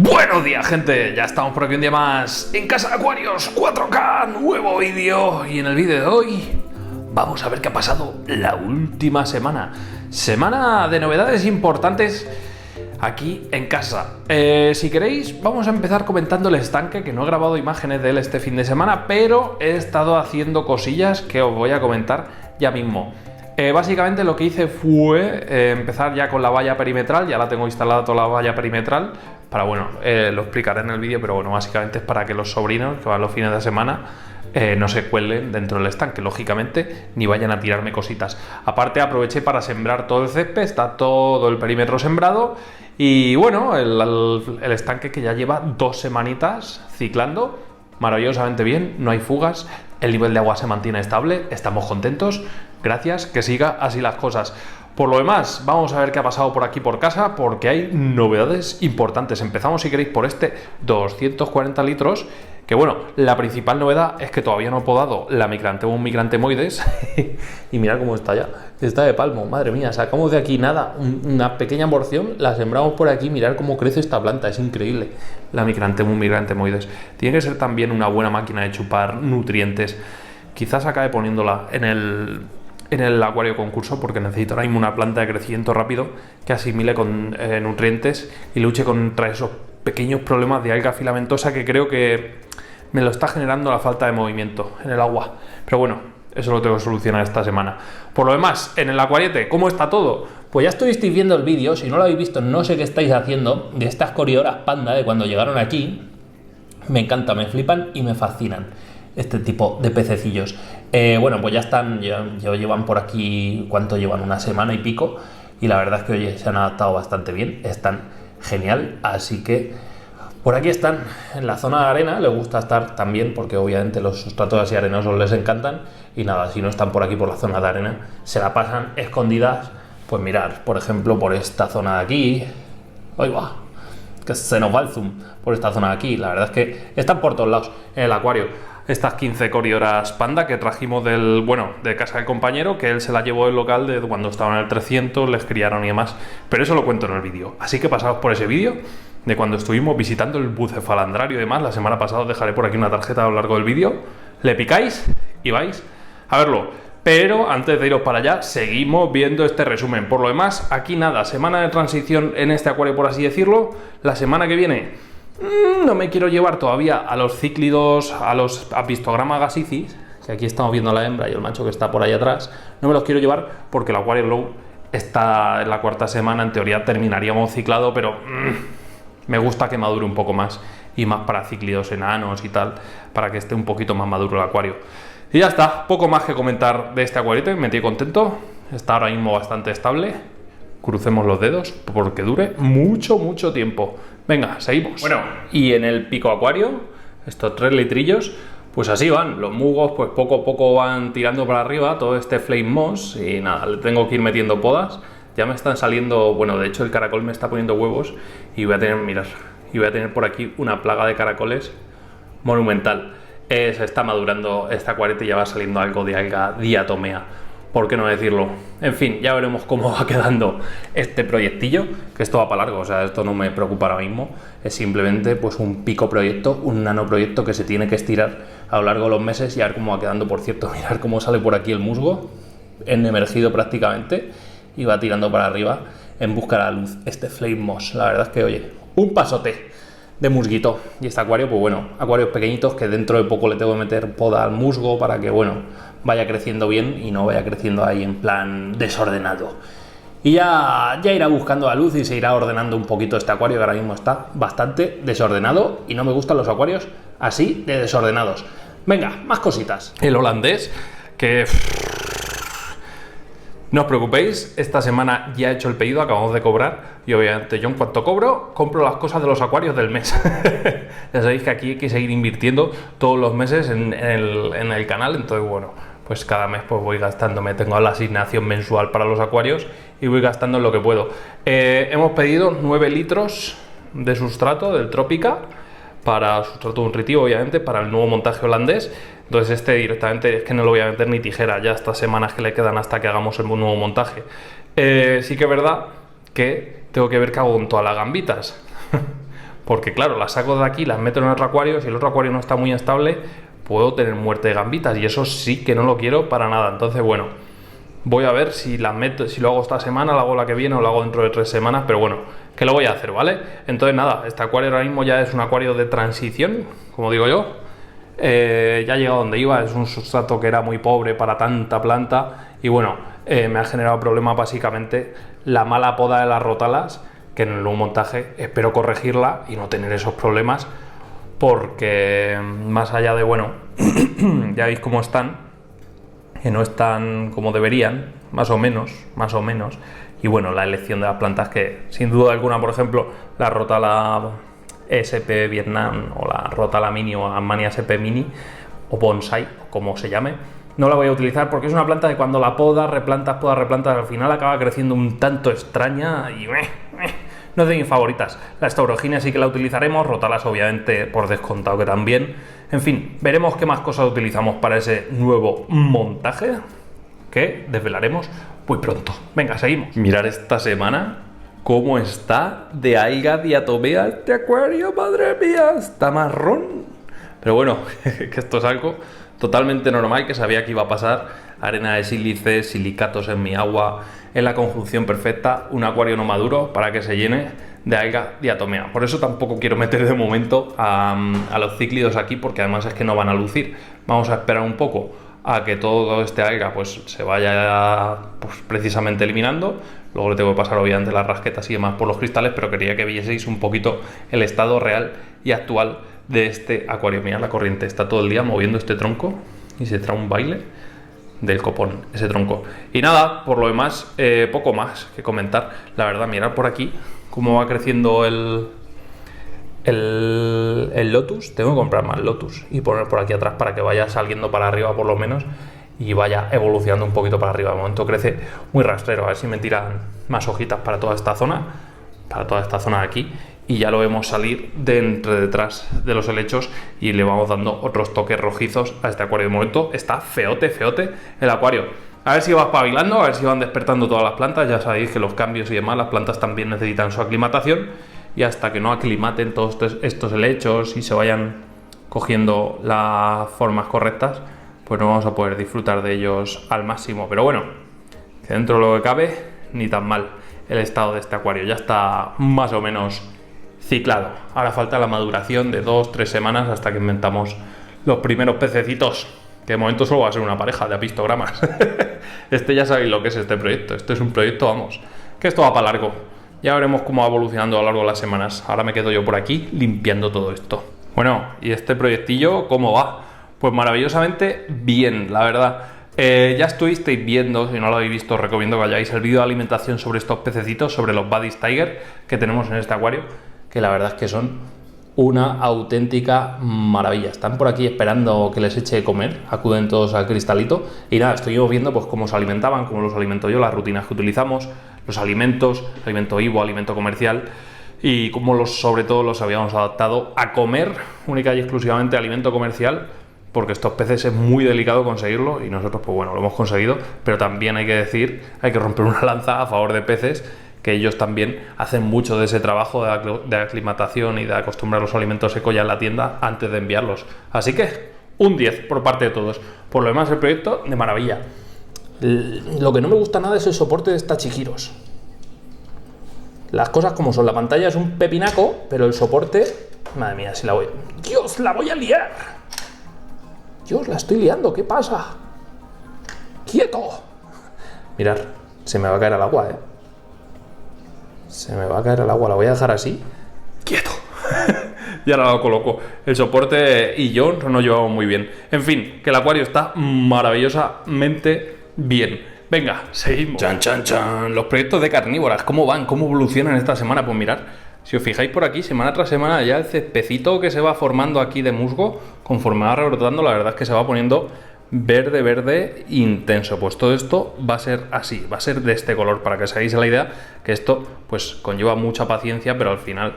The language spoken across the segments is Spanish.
Buenos días, gente, ya estamos por aquí un día más en Casa de Acuarios 4K, nuevo vídeo. Y en el vídeo de hoy vamos a ver qué ha pasado la última semana. Semana de novedades importantes aquí en casa. Si queréis, vamos a empezar comentando el estanque, que no he grabado imágenes de él este fin de semana, pero he estado haciendo cosillas que os voy a comentar ya mismo. Básicamente lo que hice fue empezar ya con la valla perimetral. Ya la tengo instalada toda la valla perimetral para, bueno, lo explicaré en el vídeo, pero bueno, básicamente es para que los sobrinos que van los fines de semana no se cuelen dentro del estanque, lógicamente, ni vayan a tirarme cositas. Aparte aproveché para sembrar todo el césped, está todo el perímetro sembrado. Y bueno, el estanque que ya lleva 2 semanitas ciclando maravillosamente bien, no hay fugas, el nivel de agua se mantiene estable, estamos contentos, gracias, que siga así las cosas. Por lo demás, vamos a ver qué ha pasado por aquí por casa, porque hay novedades importantes. Empezamos, si queréis, por este 240 litros, que bueno, la principal novedad es que todavía no he podado la Micranthemum micranthemoides y mirad cómo está ya, está de palmo, madre mía, sacamos de aquí nada, una pequeña porción, la sembramos por aquí, mirad cómo crece esta planta, es increíble, la Micranthemum micranthemoides. Tiene que ser también una buena máquina de chupar nutrientes. Quizás acabe poniéndola en el acuario concurso, porque necesito ahora mismo una planta de crecimiento rápido que asimile con nutrientes y luche contra esos pequeños problemas de alga filamentosa que creo que me lo está generando la falta de movimiento en el agua. Pero bueno, eso lo tengo que solucionar esta semana. Por lo demás, en el acuariete, ¿cómo está todo? Pues ya estuvisteis viendo el vídeo, si no lo habéis visto, no sé qué estáis haciendo, de estas corioras panda de cuando llegaron aquí. Me encanta, me flipan y me fascinan este tipo de pececillos. Bueno, pues ya están, ya llevan por aquí, ¿cuánto llevan? Una semana y pico, y la verdad es que, oye, se han adaptado bastante bien, están genial, así que por aquí están, en la zona de arena, les gusta estar también, porque obviamente los sustratos así arenosos les encantan, y nada, si no están por aquí por la zona de arena, se la pasan escondidas, pues mirar, por ejemplo, por esta zona de aquí, ¡ahí va!, que se nos va el zoom, por esta zona de aquí, la verdad es que están por todos lados en el acuario. Estas 15 corioras panda que trajimos de casa del compañero, que él se la llevó del local de cuando estaban en el 300, les criaron y demás, pero eso lo cuento en el vídeo, así que pasaos por ese vídeo de cuando estuvimos visitando el bucefalandrario y demás. La semana pasada os dejaré por aquí una tarjeta a lo largo del vídeo, le picáis y vais a verlo. Pero antes de iros para allá, seguimos viendo este resumen. Por lo demás, aquí nada, semana de transición en este acuario, por así decirlo. La semana que viene no me quiero llevar todavía a los cíclidos, a los Apistogramma gasicis, que aquí estamos viendo a la hembra y el macho que está por ahí atrás. No me los quiero llevar porque el Aquario Glow está en la 4ª semana, en teoría terminaríamos ciclado, pero me gusta que madure un poco más, y más para cíclidos enanos y tal, para que esté un poquito más maduro el acuario. Y ya está, poco más que comentar de este acuariote, me estoy contento, está ahora mismo bastante estable. Crucemos los dedos porque dure mucho tiempo. Venga, seguimos. Bueno, y en el pico acuario, estos 3 litrillos, pues así van. Los musgos pues poco a poco van tirando para arriba todo este flame moss, y nada, le tengo que ir metiendo podas. Ya me están saliendo, bueno, de hecho el caracol me está poniendo huevos y voy a tener, mirad, y voy a tener por aquí una plaga de caracoles monumental. Se está madurando este acuariote y ya va saliendo algo de alga diatomea, ¿por qué no decirlo? En fin, ya veremos cómo va quedando este proyectillo, que esto va para largo, o sea, esto no me preocupa ahora mismo, es simplemente pues un pico proyecto, un nanoproyecto que se tiene que estirar a lo largo de los meses y a ver cómo va quedando. Por cierto, mirad cómo sale por aquí el musgo, emergido prácticamente, y va tirando para arriba en busca de la luz, este flame moss. La verdad es que, oye, un pasote de musguito. Y este acuario, pues bueno, acuarios pequeñitos que dentro de poco le tengo que meter poda al musgo para que, bueno, vaya creciendo bien y no vaya creciendo ahí en plan desordenado. Y ya irá buscando la luz y se irá ordenando un poquito este acuario, que ahora mismo está bastante desordenado y no me gustan los acuarios así de desordenados. Venga, más cositas. El holandés, que no os preocupéis, esta semana ya he hecho el pedido, acabamos de cobrar, y obviamente yo en cuanto cobro, compro las cosas de los acuarios del mes. Ya sabéis que aquí hay que seguir invirtiendo todos los meses en el canal, entonces bueno, pues cada mes pues voy gastándome, tengo la asignación mensual para los acuarios y voy gastando en lo que puedo. Hemos pedido 9 litros de sustrato del Tropica, para sustrato nutritivo, obviamente, para el nuevo montaje holandés. Entonces este directamente es que no lo voy a meter ni tijera ya estas semanas que le quedan hasta que hagamos el nuevo montaje. Sí que es verdad que tengo que ver qué hago con todas las gambitas. porque claro, las saco de aquí, las meto en otro acuario, si el otro acuario no está muy estable, puedo tener muerte de gambitas, y eso sí que no lo quiero para nada. Entonces, bueno, voy a ver si las meto, si lo hago esta semana, lo hago la que viene o lo hago dentro de 3 semanas, pero bueno, que lo voy a hacer, ¿vale? Entonces nada, este acuario ahora mismo ya es un acuario de transición, como digo yo. Ya ha llegado donde iba, es un sustrato que era muy pobre para tanta planta, y bueno, me ha generado problemas básicamente la mala poda de las rótalas, que en el nuevo montaje espero corregirla y no tener esos problemas, porque más allá de, bueno, ya veis cómo están, que no están como deberían, más o menos, y bueno, la elección de las plantas, que sin duda alguna, por ejemplo, la rótala SP Vietnam o la rótala mini o Armania SP mini o bonsai, como se llame, no la voy a utilizar porque es una planta que cuando la replantas, al final acaba creciendo un tanto extraña y no es de mis favoritas. La Staurogenia sí que la utilizaremos, rótalas obviamente por descontado que también. En fin, veremos qué más cosas utilizamos para ese nuevo montaje que desvelaremos muy pronto. Venga, seguimos. Mirar esta semana cómo está de alga diatomea este acuario, madre mía, está marrón. Pero bueno, que esto es algo totalmente normal, que sabía que iba a pasar. Arena de sílice, silicatos en mi agua, en la conjunción perfecta, un acuario no maduro para que se llene de alga diatomea. Por eso tampoco quiero meter de momento a los cíclidos aquí, porque además es que no van a lucir. Vamos a esperar un poco a que todo este alga pues se vaya pues precisamente eliminando. Luego le tengo que pasar obviamente las rasquetas y demás por los cristales, pero quería que vieseis un poquito el estado real y actual de este acuario. Mirad, la corriente está todo el día moviendo este tronco y se trae un baile del copón ese tronco. Y nada, por lo demás, poco más que comentar. La verdad, mirad por aquí cómo va creciendo el lotus. Tengo que comprar más lotus y poner por aquí atrás para que vaya saliendo para arriba por lo menos y vaya evolucionando un poquito para arriba. De momento crece muy rastrero, a ver si me tiran más hojitas para toda esta zona de aquí, y ya lo vemos salir de entre detrás de los helechos y le vamos dando otros toques rojizos a este acuario. De momento está feote el acuario. A ver si va espabilando, a ver si van despertando todas las plantas. Ya sabéis que los cambios y demás, las plantas también necesitan su aclimatación, y hasta que no aclimaten todos estos helechos y se vayan cogiendo las formas correctas, pues no vamos a poder disfrutar de ellos al máximo. Pero bueno, que dentro de lo que cabe, ni tan mal el estado de este acuario. Ya está más o menos ciclado. Ahora falta la maduración de 2-3 semanas hasta que inventamos los primeros pececitos, que de momento solo va a ser una pareja de apistogramas. Ya sabéis lo que es este proyecto. Este es un proyecto, vamos, que esto va para largo. Ya veremos cómo va evolucionando a lo largo de las semanas. Ahora me quedo yo por aquí limpiando todo esto. Bueno, ¿y este proyectillo cómo va? Pues maravillosamente bien, la verdad. Ya estuvisteis viendo, si no lo habéis visto, os recomiendo que vayáis el vídeo de alimentación sobre estos pececitos, sobre los Buddies Tiger que tenemos en este acuario, que la verdad es que son una auténtica maravilla. Están por aquí esperando que les eche de comer, acuden todos al cristalito, y nada, estuvimos viendo pues cómo se alimentaban, cómo los alimento yo, las rutinas que utilizamos, los alimentos, alimento vivo, alimento comercial, y cómo sobre todo los habíamos adaptado a comer única y exclusivamente alimento comercial, porque estos peces es muy delicado conseguirlo, y nosotros pues bueno, lo hemos conseguido. Pero también hay que decir, hay que romper una lanza a favor de peces, que ellos también hacen mucho de ese trabajo de aclimatación y de acostumbrar los alimentos secos ya en la tienda antes de enviarlos. Así que un 10 por parte de todos. Por lo demás, el proyecto de maravilla. Lo que no me gusta nada es el soporte de estas Chihiros. Las cosas como son, la pantalla es un pepinaco, pero el soporte, madre mía, si la voy... ¡Dios, la voy a liar! Dios, la estoy liando, ¿qué pasa? ¡Quieto! Mirad, se me va a caer al agua, Se me va a caer al agua, la voy a dejar así. ¡Quieto! Y ahora lo coloco. El soporte y yo nos llevamos muy bien. En fin, que el acuario está maravillosamente bien. Venga, seguimos. Chan, chan, chan. Los proyectos de carnívoras, ¿cómo van? ¿Cómo evolucionan esta semana? Pues mirad, si os fijáis por aquí, semana tras semana, ya el cespecito que se va formando aquí de musgo, conforme va rebrotando, la verdad es que se va poniendo verde intenso. Pues todo esto va a ser así, va a ser de este color, para que os hagáis la idea, que esto pues conlleva mucha paciencia, pero al final,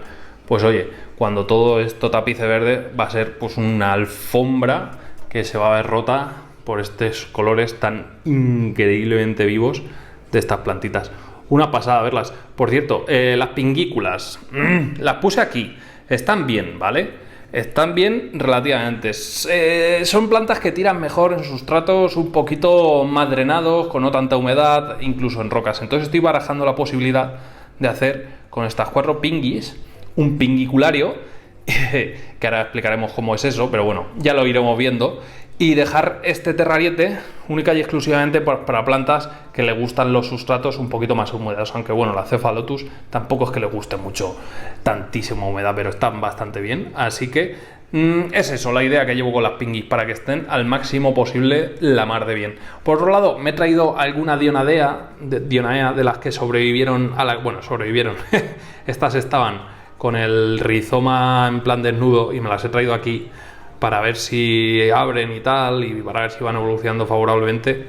pues oye, cuando todo esto tapice verde, va a ser pues una alfombra que se va a ver rota por estos colores tan increíblemente vivos de estas plantitas. Una pasada verlas. Por cierto, las pinguículas, las puse aquí. están bien, ¿vale? Están bien relativamente. Son plantas que tiran mejor en sustratos un poquito más drenados, con no tanta humedad, incluso en rocas. Entonces estoy barajando la posibilidad de hacer con estas 4 pinguis un pinguiculario, que ahora explicaremos cómo es eso, pero bueno, ya lo iremos viendo. Y dejar este terrariete única y exclusivamente para plantas que le gustan los sustratos un poquito más húmedos, aunque bueno, la Cephalotus tampoco es que le guste mucho tantísima humedad, pero están bastante bien, así que es eso, la idea que llevo con las pinguis, para que estén al máximo posible la mar de bien. Por otro lado, me he traído alguna Dionaea de las que sobrevivieron sobrevivieron, estas estaban con el rizoma en plan desnudo y me las he traído aquí para ver si abren y tal, y para ver si van evolucionando favorablemente.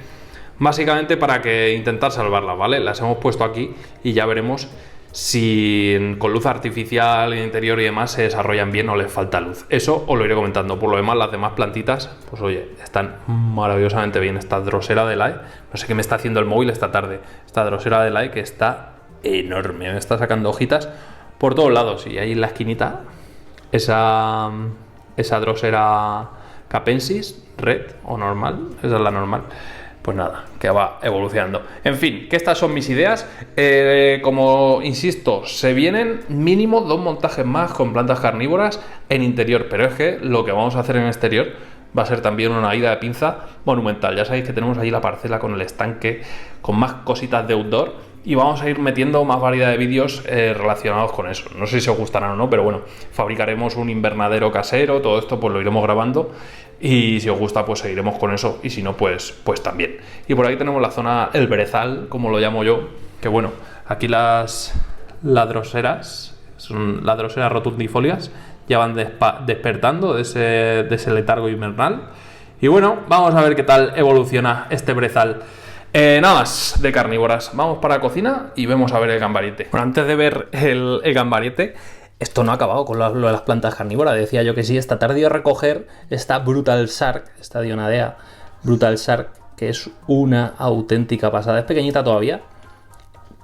Básicamente para que intentar salvarlas, ¿vale? Las hemos puesto aquí y ya veremos si con luz artificial en interior y demás se desarrollan bien o les falta luz. Eso os lo iré comentando. Por lo demás, las demás plantitas, pues oye, están maravillosamente bien. Esta Drosera Delae, no sé qué me está haciendo el móvil esta tarde. Esta Drosera Delae que está enorme, me está sacando hojitas por todos lados. Y ahí en la esquinita, esa Drosera capensis, red o normal, esa es la normal. Pues nada, que va evolucionando. En fin, que estas son mis ideas. Como insisto, se vienen mínimo 2 montajes más con plantas carnívoras en interior, pero es que lo que vamos a hacer en exterior va a ser también una ida de pinza monumental. Ya sabéis que tenemos ahí la parcela con el estanque, con más cositas de outdoor, y vamos a ir metiendo más variedad de vídeos relacionados con eso. No sé si os gustarán o no, pero bueno, fabricaremos un invernadero casero, todo esto pues lo iremos grabando, y si os gusta pues seguiremos con eso, y si no pues también. Y por ahí tenemos la zona, el brezal, como lo llamo yo, que bueno, aquí las droseras, son las droseras rotundifolias, ya van despertando de ese letargo invernal. Y bueno, vamos a ver qué tal evoluciona este brezal. Nada más de carnívoras, vamos para la cocina y vemos a ver el gambariete. Bueno, antes de ver el gambariete, esto no ha acabado con lo de las plantas carnívoras. Decía yo que sí, esta tarde iba a recoger esta Brutal Shark, esta Dionadea Brutal Shark, que es una auténtica pasada. Es pequeñita todavía,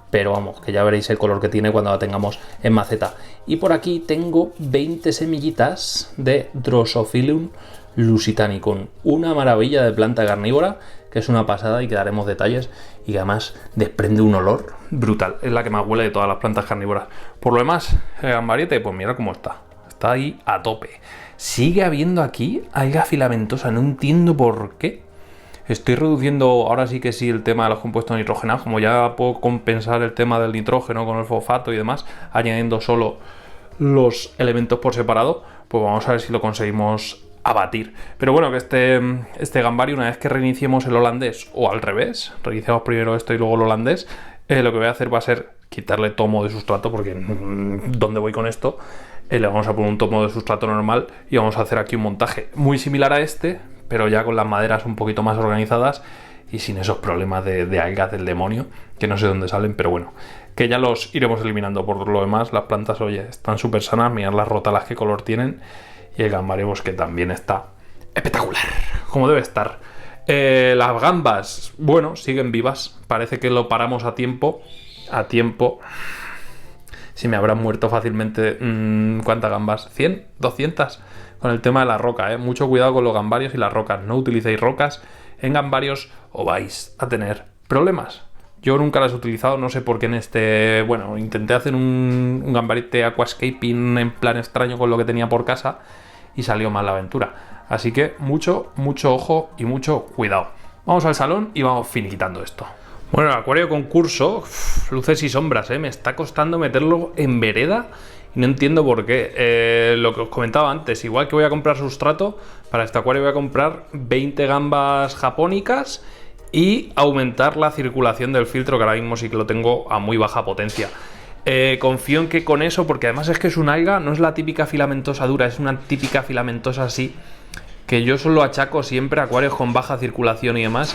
pero vamos, que ya veréis el color que tiene cuando la tengamos en maceta. Y por aquí tengo 20 semillitas de Drosophilum lusitanicum, una maravilla de planta carnívora, que es una pasada y que daremos detalles, y que además desprende un olor brutal. Es la que más huele de todas las plantas carnívoras. Por lo demás, el gambariete, pues mira cómo está ahí a tope. Sigue habiendo aquí alga filamentosa, no entiendo por qué. Estoy reduciendo, ahora sí que sí, el tema de los compuestos nitrogenados, como ya puedo compensar el tema del nitrógeno con el fosfato y demás, añadiendo solo los elementos por separado, pues vamos a ver si lo conseguimos abatir. Pero bueno, que este gambari, una vez que reiniciemos el holandés, o al revés, reiniciamos primero esto y luego el holandés, lo que voy a hacer va a ser quitarle tomo de sustrato, porque ¿dónde voy con esto? Le vamos a poner un tomo de sustrato normal y vamos a hacer aquí un montaje muy similar a este, pero ya con las maderas un poquito más organizadas y sin esos problemas de algas del demonio, que no sé dónde salen, pero bueno, que ya los iremos eliminando. Por lo demás, las plantas, oye, están súper sanas, mirad las rótalas qué color tienen, y el gambaremos que también está espectacular, como debe estar. Las gambas, bueno, siguen vivas, parece que lo paramos a tiempo. Si me habrán muerto fácilmente, ¿cuántas gambas? ¿100? ¿200? Con el tema de la roca, mucho cuidado con los gambarios y las rocas. No utilicéis rocas en gambarios o vais a tener problemas. Yo nunca las he utilizado, no sé por qué en este... Bueno, intenté hacer un gambarete aquascaping en plan extraño con lo que tenía por casa y salió mal la aventura. Así que mucho ojo y mucho cuidado. Vamos al salón y vamos finiquitando esto. Bueno, el acuario concurso, luces y sombras, me está costando meterlo en vereda y no entiendo por qué. Lo que os comentaba antes, igual que voy a comprar sustrato, para este acuario voy a comprar 20 gambas japónicas y aumentar la circulación del filtro, que ahora mismo sí que lo tengo a muy baja potencia. Confío en que con eso, porque además es que es un alga, no es la típica filamentosa dura, es una típica filamentosa así, que yo solo achaco siempre a acuarios con baja circulación y demás,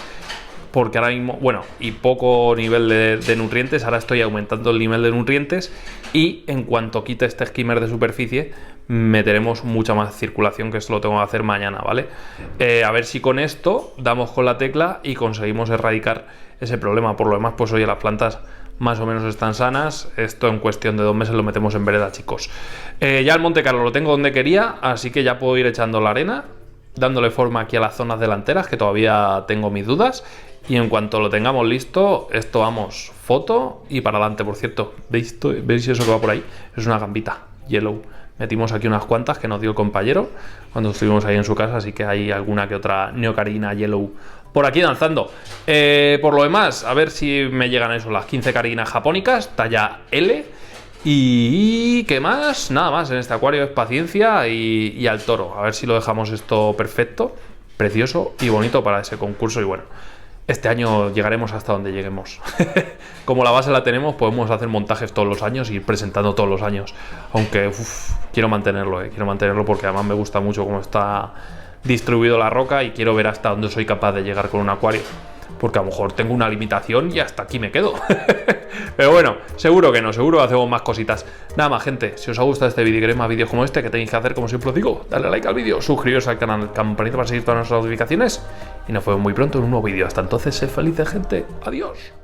porque ahora mismo, bueno, y poco nivel de nutrientes. Ahora estoy aumentando el nivel de nutrientes y en cuanto quite este skimmer de superficie meteremos mucha más circulación, que esto lo tengo que hacer mañana, ¿vale? A ver si con esto damos con la tecla y conseguimos erradicar ese problema. Por lo demás, pues oye, las plantas más o menos están sanas. Esto en cuestión de 2 meses lo metemos en vereda, chicos. Ya el Monte Carlo lo tengo donde quería, así que ya puedo ir echando la arena, dándole forma aquí a las zonas delanteras, que todavía tengo mis dudas. Y en cuanto lo tengamos listo, esto vamos, foto y para adelante. Por cierto, ¿veis eso que va por ahí? Es una gambita yellow. Metimos aquí unas cuantas que nos dio el compañero cuando estuvimos ahí en su casa, así que hay alguna que otra neocarina yellow por aquí danzando. Por lo demás, a ver si me llegan eso, las 15 carinas japónicas, talla L. Y ¿qué más? Nada más, en este acuario es paciencia y al toro. A ver si lo dejamos esto perfecto, precioso y bonito para ese concurso. Y bueno, este año llegaremos hasta donde lleguemos. Como la base la tenemos, podemos hacer montajes todos los años y ir presentando todos los años. Aunque quiero mantenerlo, quiero mantenerlo porque además me gusta mucho cómo está distribuido la roca y quiero ver hasta dónde soy capaz de llegar con un acuario. Porque a lo mejor tengo una limitación y hasta aquí me quedo. Pero bueno, seguro que no, seguro hacemos más cositas. Nada más, gente, si os ha gustado este vídeo y queréis más vídeos como este, ¿qué tenéis que hacer? Como siempre os digo, darle like al vídeo, suscribiros al canal, campanita para seguir todas nuestras notificaciones y nos vemos muy pronto en un nuevo vídeo. Hasta entonces, sed felices, gente. Adiós.